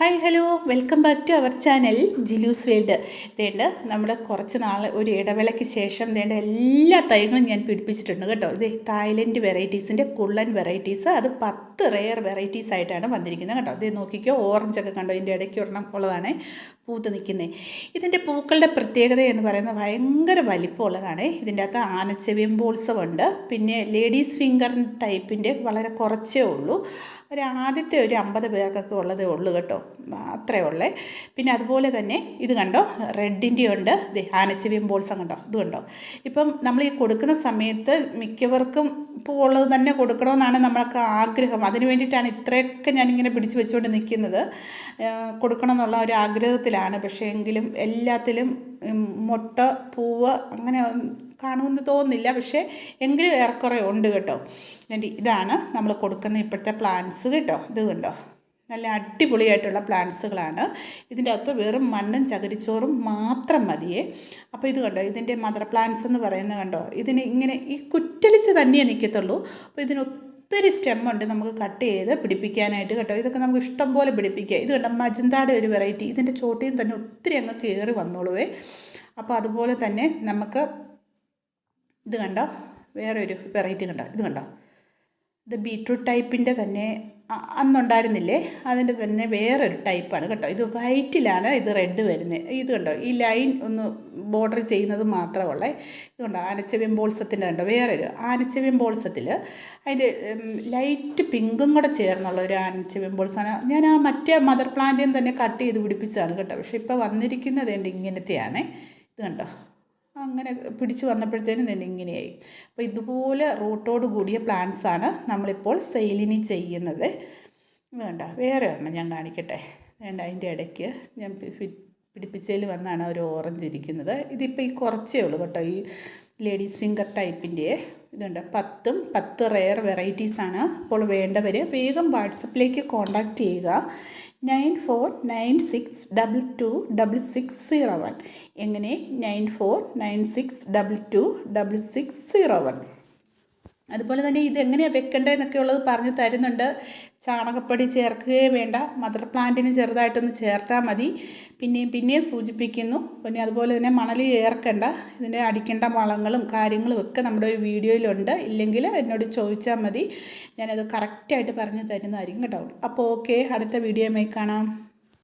Hi hello welcome back to our channel Jilu's world. ഇതേണ്ട നമ്മുടെ കുറച്ച് നാൾ ഒരു ഇടവേളയ്ക്ക് ശേഷം ഇതേണ്ട എല്ലാ തൈകളും ഞാൻ പിടിപ്പിച്ചിട്ടുണ്ട് കേട്ടോ. ഇത് തായ്ലൻഡ് വെറൈറ്റീസിൻ്റെ കുള്ളൻ വെറൈറ്റീസ്, അത് 10 റെയർ വെറൈറ്റീസ് ആയിട്ടാണ് വന്നിരിക്കുന്നത് കേട്ടോ. ഇത് നോക്കിക്കോ, ഓറഞ്ചൊക്കെ കണ്ടോ, ഇതിൻ്റെ ഇടയ്ക്ക് ഒരെണ്ണം ഉള്ളതാണ് പൂത്ത് നിൽക്കുന്നത്. ഇതിൻ്റെ പൂക്കളുടെ പ്രത്യേകത എന്ന് പറയുന്നത് ഭയങ്കര വലിപ്പമുള്ളതാണ്. ഇതിൻ്റെ അകത്ത് ആനച്ചെവിയൻ ബോൾസമുണ്ട്, പിന്നെ ലേഡീസ് ഫിംഗർ ടൈപ്പിൻ്റെ വളരെ കുറച്ചേ ഉള്ളൂ. ആദ്യത്തെ ഒരു 50 പേർക്കൊക്കെ ഉള്ളതേ ഉള്ളൂ കേട്ടോ, അത്രയേ ഉള്ളേ. പിന്നെ അതുപോലെ തന്നെ ഇത് കണ്ടോ, റെഡിൻ്റെ ഉണ്ട്, ആനച്ചെവിയൻ ബോൾസം കണ്ടോ, ഇത് കണ്ടോ. ഇപ്പം നമ്മൾ ഈ കൊടുക്കുന്ന സമയത്ത് മിക്കവർക്കും പൂവുള്ളത് തന്നെ കൊടുക്കണമെന്നാണ് നമ്മൾക്ക് ആഗ്രഹം. അതിന് വേണ്ടിയിട്ടാണ് ഇത്രയൊക്കെ ഞാനിങ്ങനെ പിടിച്ച് വെച്ചുകൊണ്ട് നിൽക്കുന്നത്. കൊടുക്കണം എന്നുള്ള ഒരു ആഗ്രഹത്തിലാണ്. പക്ഷേ എങ്കിലും എല്ലാത്തിലും മുട്ട പൂവ് അങ്ങനെ കാണുമെന്ന് തോന്നുന്നില്ല, പക്ഷേ എങ്കിലും ഏറെക്കുറെ ഉണ്ട് കേട്ടോ. ഇതാണ് നമ്മൾ കൊടുക്കുന്ന ഇപ്പോഴത്തെ പ്ലാന്റ്സ് കേട്ടോ. ഇത് കണ്ടോ, നല്ല അടിപൊളിയായിട്ടുള്ള പ്ലാന്റ്സുകളാണ്. ഇതിൻ്റെ അകത്ത് വെറും മണ്ണും ചകിരിച്ചോറും മാത്രം മതിയേ. അപ്പോൾ ഇത് കണ്ടോ, ഇതിൻ്റെ മദർ പ്ലാന്റ്സ് എന്ന് പറയുന്നത് കണ്ടോ, ഇതിന് ഇങ്ങനെ ഈ കുറ്റലിച്ച് തന്നെയേ നിൽക്കത്തുള്ളൂ. അപ്പോൾ ഇതിന് ഒത്തിരി സ്റ്റെമ്മുണ്ട് നമുക്ക് കട്ട് ചെയ്ത് പിടിപ്പിക്കാനായിട്ട് കേട്ടോ. ഇതൊക്കെ നമുക്ക് ഇഷ്ടം പോലെ പിടിപ്പിക്കുക. ഇത് കണ്ടോ, മജന്താടെ ഒരു വെറൈറ്റി, ഇതിൻ്റെ ചോട്ടിൽ തന്നെ ഒത്തിരി അങ്ങ് കയറി വന്നോളുവേ. അപ്പോൾ അതുപോലെ തന്നെ നമുക്ക് ഇത് കണ്ടോ, വേറൊരു വെറൈറ്റി കണ്ടോ, ഇത് കണ്ടോ, ഇത് ബീട്രൂട്ട് ടൈപ്പിൻ്റെ തന്നെ അന്നുണ്ടായിരുന്നില്ലേ, അതിൻ്റെ തന്നെ വേറൊരു ടൈപ്പാണ് കേട്ടോ. ഇത് വൈറ്റിലാണ് ഇത് റെഡ് വരുന്നത്. ഇത് കണ്ടോ, ഈ ലൈൻ ഒന്ന് ബോർഡർ ചെയ്യുന്നത് മാത്രമുള്ളേ. ഇത് കണ്ടോ, ആനച്ചെവിയൻ ബോൾസത്തിൻ്റെ കണ്ടോ, വേറൊരു ആനച്ചെവിയൻ ബോൾസത്തിൽ അതിൻ്റെ ലൈറ്റ് പിങ്കും കൂടെ ചേർന്നുള്ള ഒരു ആനച്ചെവിയൻ ബോൾസാണ്. ഞാൻ ആ മറ്റേ മദർ പ്ലാന്റിൽ തന്നെ കട്ട് ചെയ്ത് പിടിപ്പിച്ചതാണ് കേട്ടോ. പക്ഷേ ഇപ്പോൾ വന്നിരിക്കുന്നത് എൻ്റെ ഇങ്ങനത്തെയാണ്. ഇത് കണ്ടോ, അങ്ങനെ പിടിച്ച് വന്നപ്പോഴത്തേനും തന്നെ ഇങ്ങനെയായി. അപ്പോൾ ഇതുപോലെ റൂട്ടോട് കൂടിയ പ്ലാന്റ്സാണ് നമ്മളിപ്പോൾ സെയിലിന് ചെയ്യുന്നത്. വേണ്ട, വേറെ ഒരെണ്ണം ഞാൻ കാണിക്കട്ടെ. വേണ്ട, അതിൻ്റെ ഇടയ്ക്ക് ഞാൻ പിടിപ്പിച്ചതിൽ വന്നാണ് ഒരു ഓറഞ്ച് ഇരിക്കുന്നത്. ഇതിപ്പോൾ ഈ കുറച്ചേ ഉള്ളൂ കേട്ടോ, ഈ ലേഡീസ് ഫിംഗർ ടൈപ്പിൻ്റെ. ഇതുണ്ട്, 10 റെയർ വെറൈറ്റീസാണ്. അപ്പോൾ വേണ്ടവർ വേഗം വാട്സപ്പിലേക്ക് കോൺടാക്റ്റ് ചെയ്യുക. 9496226601. എങ്ങനെ 9496226601. അതുപോലെ തന്നെ ഇതെങ്ങനെയാണ് വെക്കേണ്ടതെന്നൊക്കെ ഉള്ളത് പറഞ്ഞു തരുന്നുണ്ട്. ചാണകപ്പൊടി ചേർക്കുകയേ വേണ്ട, മദർ പ്ലാന്റിന് ചെറുതായിട്ടൊന്ന് ചേർത്താൽ മതി. പിന്നെയും സൂചിപ്പിക്കുന്നു. പിന്നെ അതുപോലെ തന്നെ മണൽ ചേർക്കേണ്ട, ഇതിൻ്റെ അടിക്കേണ്ട വളങ്ങളും കാര്യങ്ങളും ഒക്കെ നമ്മുടെ ഒരു വീഡിയോയിലുണ്ട്. ഇല്ലെങ്കിൽ എന്നോട് ചോദിച്ചാൽ മതി, ഞാനത് കറക്റ്റായിട്ട് പറഞ്ഞു തരുന്നതായിരിക്കും കേട്ടോ. അപ്പോൾ ഓക്കെ, അടുത്ത വീഡിയോയുമായി കാണാം.